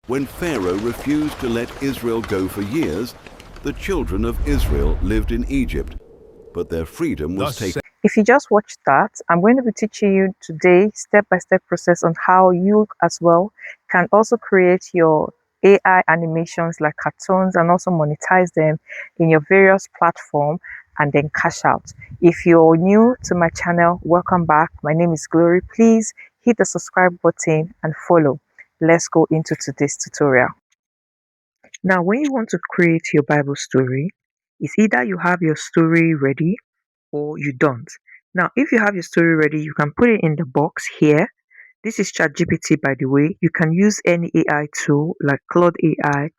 When Pharaoh refused to let Israel go for years, the children of Israel lived in Egypt, but their freedom was taken. If you just watched that, I'm going to be teaching you today step-by-step process on how you as well can also create your AI animations like cartoons and also monetize them in your various platforms and then cash out. If you're new to my channel, welcome back. My name is Glory. Please hit the subscribe button and follow. Let's go into today's tutorial. Now, when you want to create your Bible story, it's either you have your story ready or you don't. Now, if you have your story ready, you can put it in the box here. This is ChatGPT, by the way. You can use any AI tool like Claude AI,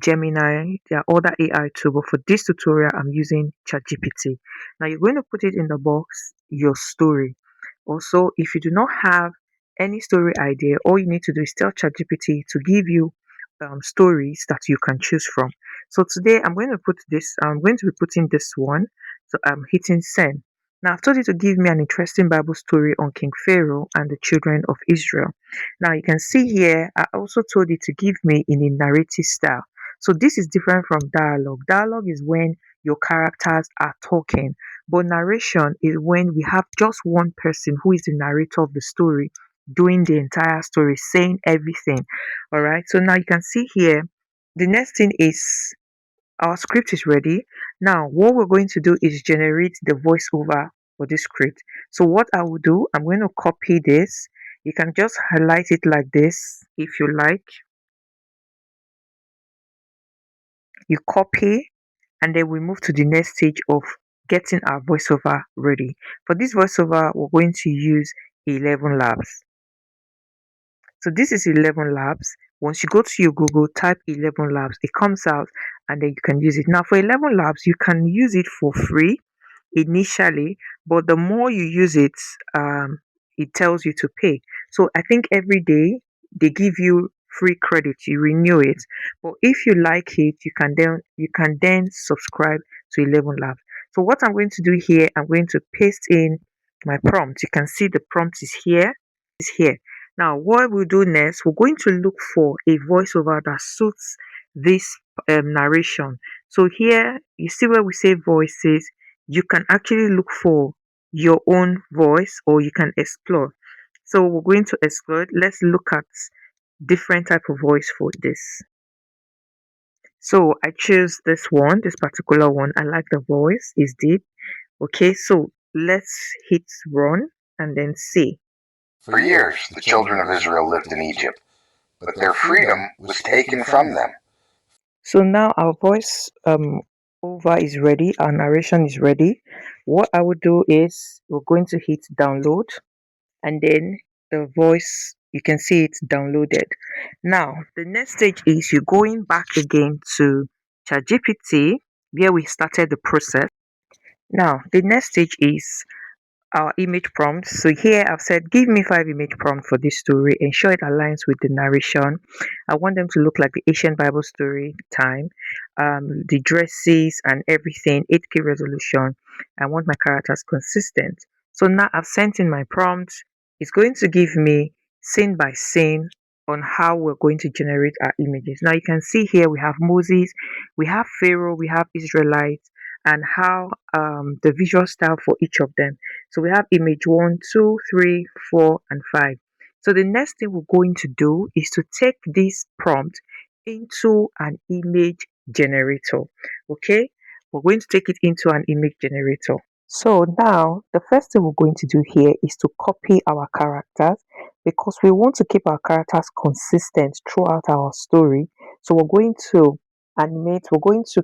Gemini. There are other AI tools, but for this tutorial, I'm using ChatGPT. Now, you're going to put it in the box, your story. Also, if you do not have any story idea, all you need to do is tell ChatGPT to give you stories that you can choose from. So today I'm going to be putting this one. So I'm hitting send. Now I've told you to give me an interesting Bible story on King Pharaoh and the children of Israel. Now you can see here, I also told it to give me in a narrative style. So this is different from dialogue. Dialogue is when your characters are talking, but narration is when we have just one person who is the narrator of the story doing the entire story, saying everything. All right, so now you can see here, the next thing is our script is ready. Now, what we're going to do is generate the voiceover for this script. So what I will do, I'm going to copy this. You can just highlight it like this if you like. You copy, and then we move to the next stage of getting our voiceover ready. For this voiceover, we're going to use 11 Labs. So this is 11 Labs. Once you go to your Google, type 11 Labs, it comes out and then you can use it. Now for 11 Labs, you can use it for free initially, but the more you use it, it tells you to pay. So I think every day they give you free credit, you renew it. But if you like it, you can then subscribe to 11 Labs. So what I'm going to do here, I'm going to paste in my prompt. You can see the prompt is here. Is here. Now, what we'll do next, we're going to look for a voiceover that suits this narration. So here, you see where we say voices, you can actually look for your own voice or you can explore. So we're going to explore. Let's look at different type of voice for this. So I choose this one, this particular one. I like the voice, it's deep. Okay, so let's hit run and then see. For years, the children of Israel lived in Egypt, but their freedom was taken from them. So now our voice over is ready, our narration is ready. What I would do is we're going to hit download, and then the voice, you can see it's downloaded. Now the next stage is you're going back again to ChatGPT where we started the process. Now the next stage is our image prompt. So here I've said give me 5 image prompts for this story, ensure it aligns with the narration. I want them to look like the ancient Bible story time, the dresses and everything, 8K resolution. I want my characters consistent. So now I've sent in my prompt. It's going to give me scene by scene on how we're going to generate our images. Now you can see here we have Moses, we have Pharaoh, we have Israelites, and how the visual style for each of them. So we have image 1, 2, 3, 4, and 5. So the next thing we're going to do is to take this prompt into an image generator. Okay, we're going to take it into an image generator. So now the first thing we're going to do here is to copy our characters because we want to keep our characters consistent throughout our story. So we're going to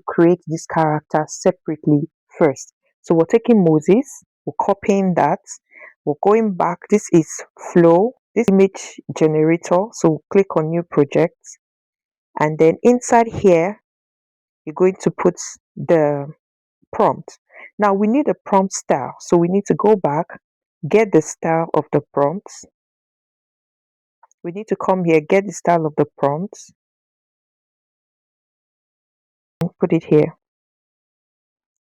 create this character separately first. So we're taking Moses, we're copying that, we're going back. This is flow, this image generator. So click on new project, and then inside here you're going to put the prompt. Now we need a prompt style, so we need to go back, get the style of the prompts. We need to come here, get the style of the prompts, and put it here.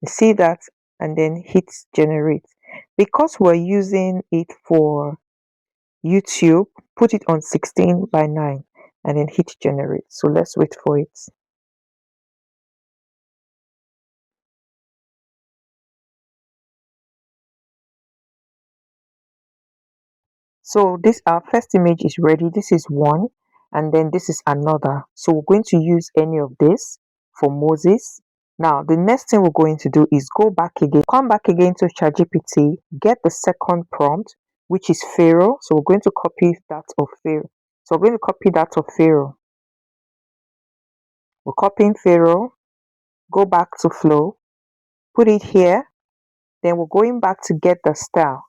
You see that, and then hit generate. Because we're using it for YouTube, put it on 16 by 9. and then hit generate. So let's wait for it. So this our first image is ready. This is one, and then this is another. So we're going to use any of this for Moses. Now the next thing we're going to do is go back again, come back again to ChatGPT, get the second prompt, which is Pharaoh. So we're going to copy that of Pharaoh. So we're going to copy that of Pharaoh. We're copying Pharaoh, go back to flow, put it here. Then we're going back to get the style.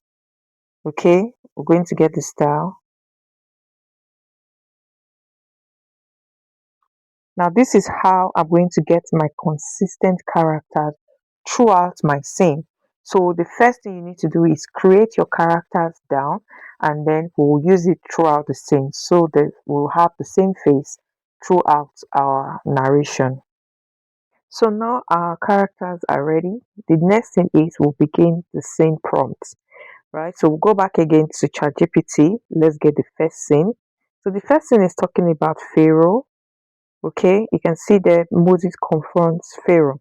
Okay, we're going to get the style. Now this is how I'm going to get my consistent characters throughout my scene. So the first thing you need to do is create your characters down, and then we'll use it throughout the scene so that we'll have the same face throughout our narration. So now our characters are ready. The next thing is we'll begin the scene prompts. Right, so we'll go back again to ChatGPT. Let's get the first scene. So the first scene is talking about Pharaoh. Okay, you can see that Moses confronts Pharaoh.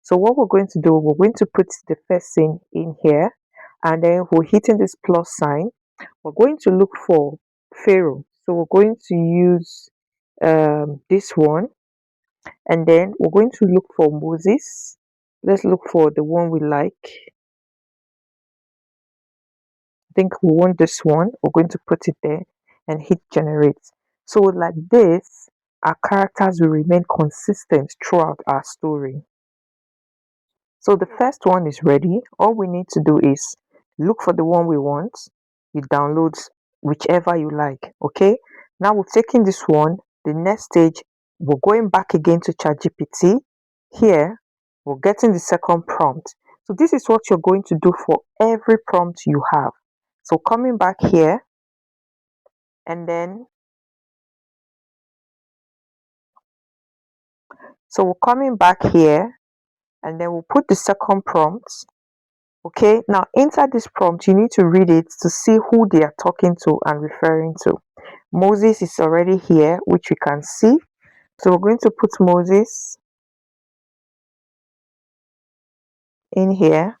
So what we're going to do, we're going to put the first scene in here, and then we're hitting this plus sign. We're going to look for Pharaoh. So we're going to use this one, and then we're going to look for Moses. Let's look for the one we like. I think we want this one. We're going to put it there and hit generate. So like this, our characters will remain consistent throughout our story. So the first one is ready. All we need to do is look for the one we want. You download whichever you like. Okay. Now we've taken this one. The next stage, we're going back again to ChatGPT. Here, we're getting the second prompt. So this is what you're going to do for every prompt you have. So coming back here, and then so we're coming back here, and then we'll put the second prompt. Okay, now inside this prompt you need to read it to see who they are talking to and referring to. Moses is already here, which we can see. So we're going to put Moses in here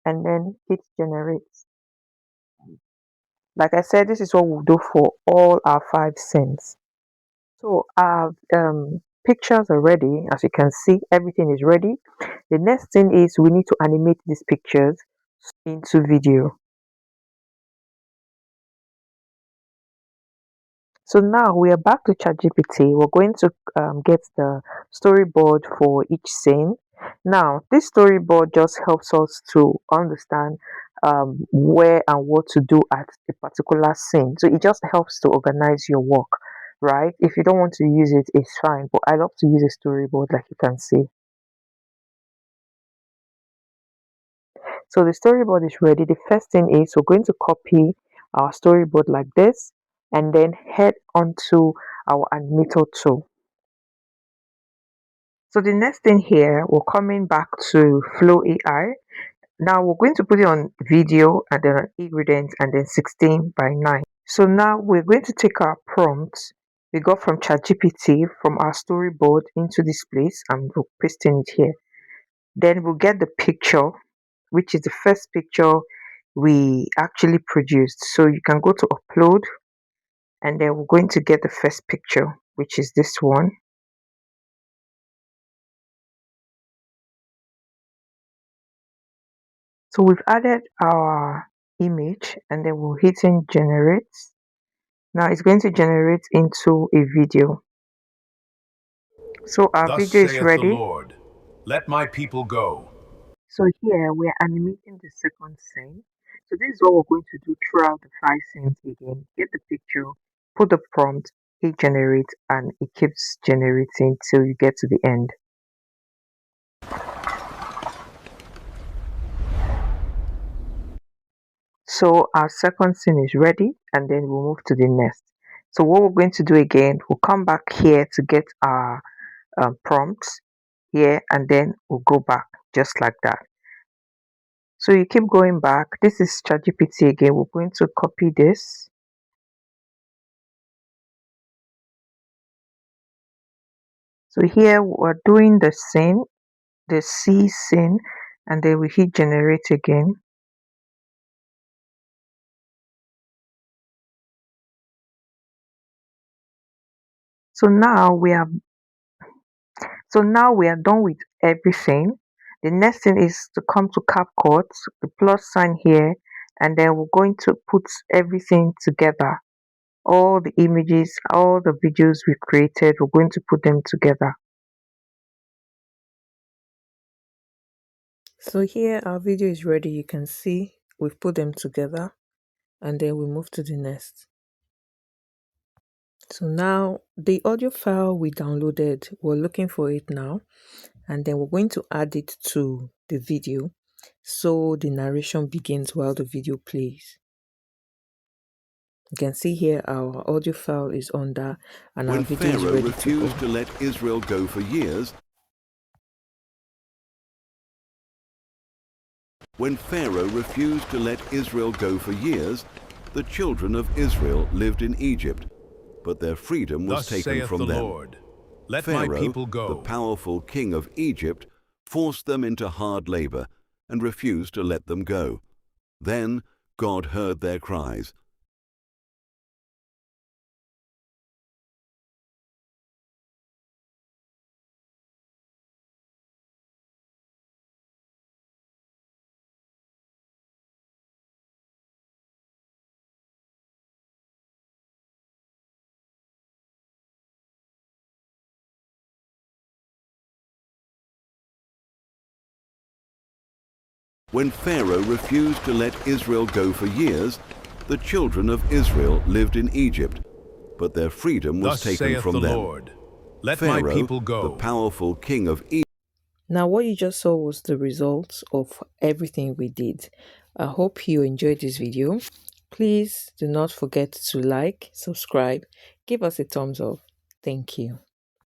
and then hit generate. Like I said, this is what we'll do for all our 5 scenes. So our pictures are ready. As you can see, everything is ready. The next thing is we need to animate these pictures into video. So now we are back to ChatGPT. We're going to get the storyboard for each scene. Now, this storyboard just helps us to understand where and what to do at a particular scene. So it just helps to organize your work, right? If you don't want to use it, it's fine. But I love to use a storyboard, like you can see. So the storyboard is ready. The first thing is we're going to copy our storyboard like this and then head onto our animator tool. So the next thing here, we're coming back to Flow AI. Now we're going to put it on video and then on ingredients and then 16:9. So now we're going to take our prompts we got from ChatGPT from our storyboard into this place and we're pasting it here. Then we'll get the picture, which is the first picture we actually produced. So you can go to upload and then we're going to get the first picture, which is this one. So we've added our image and then we'll hit in generate. Now it's going to generate into a video. So our video is ready. Lord, let my people go. So here we are animating the second scene. So this is what we're going to do throughout the 5 scenes again. Get the picture, put the prompt, hit generate, and it keeps generating till you get to the end. So our second scene is ready and then we'll move to the next. So what we're going to do again, we'll come back here to get our prompts here and then we'll go back just like that. So you keep going back. This is ChatGPT again. We're going to copy this So here we're doing the scene, the C scene, and then we hit generate again. So now we are done with everything. The next thing is to come to CapCut, the plus sign here, and then we're going to put everything together. All the images, all the videos we created, we're going to put them together. So here our video is ready. You can see we've put them together, and then we move to the next. So now the audio file we downloaded, we're looking for it now, and then we're going to add it to the video so the narration begins while the video plays. You can see here our audio file is under and our video is ready to go. When Pharaoh refused to let Israel go for years, the children of Israel lived in Egypt, but their freedom was taken from them. Lord, let Pharaoh, my people go. the powerful king of Egypt, forced them into hard labor and refused to let them go. Then God heard their cries. When Pharaoh refused to let Israel go for years, the children of Israel lived in Egypt, but their freedom was taken from them. Lord, let Pharaoh, my people go. the powerful king of Egypt. Now what you just saw was the result of everything we did. I hope you enjoyed this video. Please do not forget to like, subscribe, give us a thumbs up. Thank you.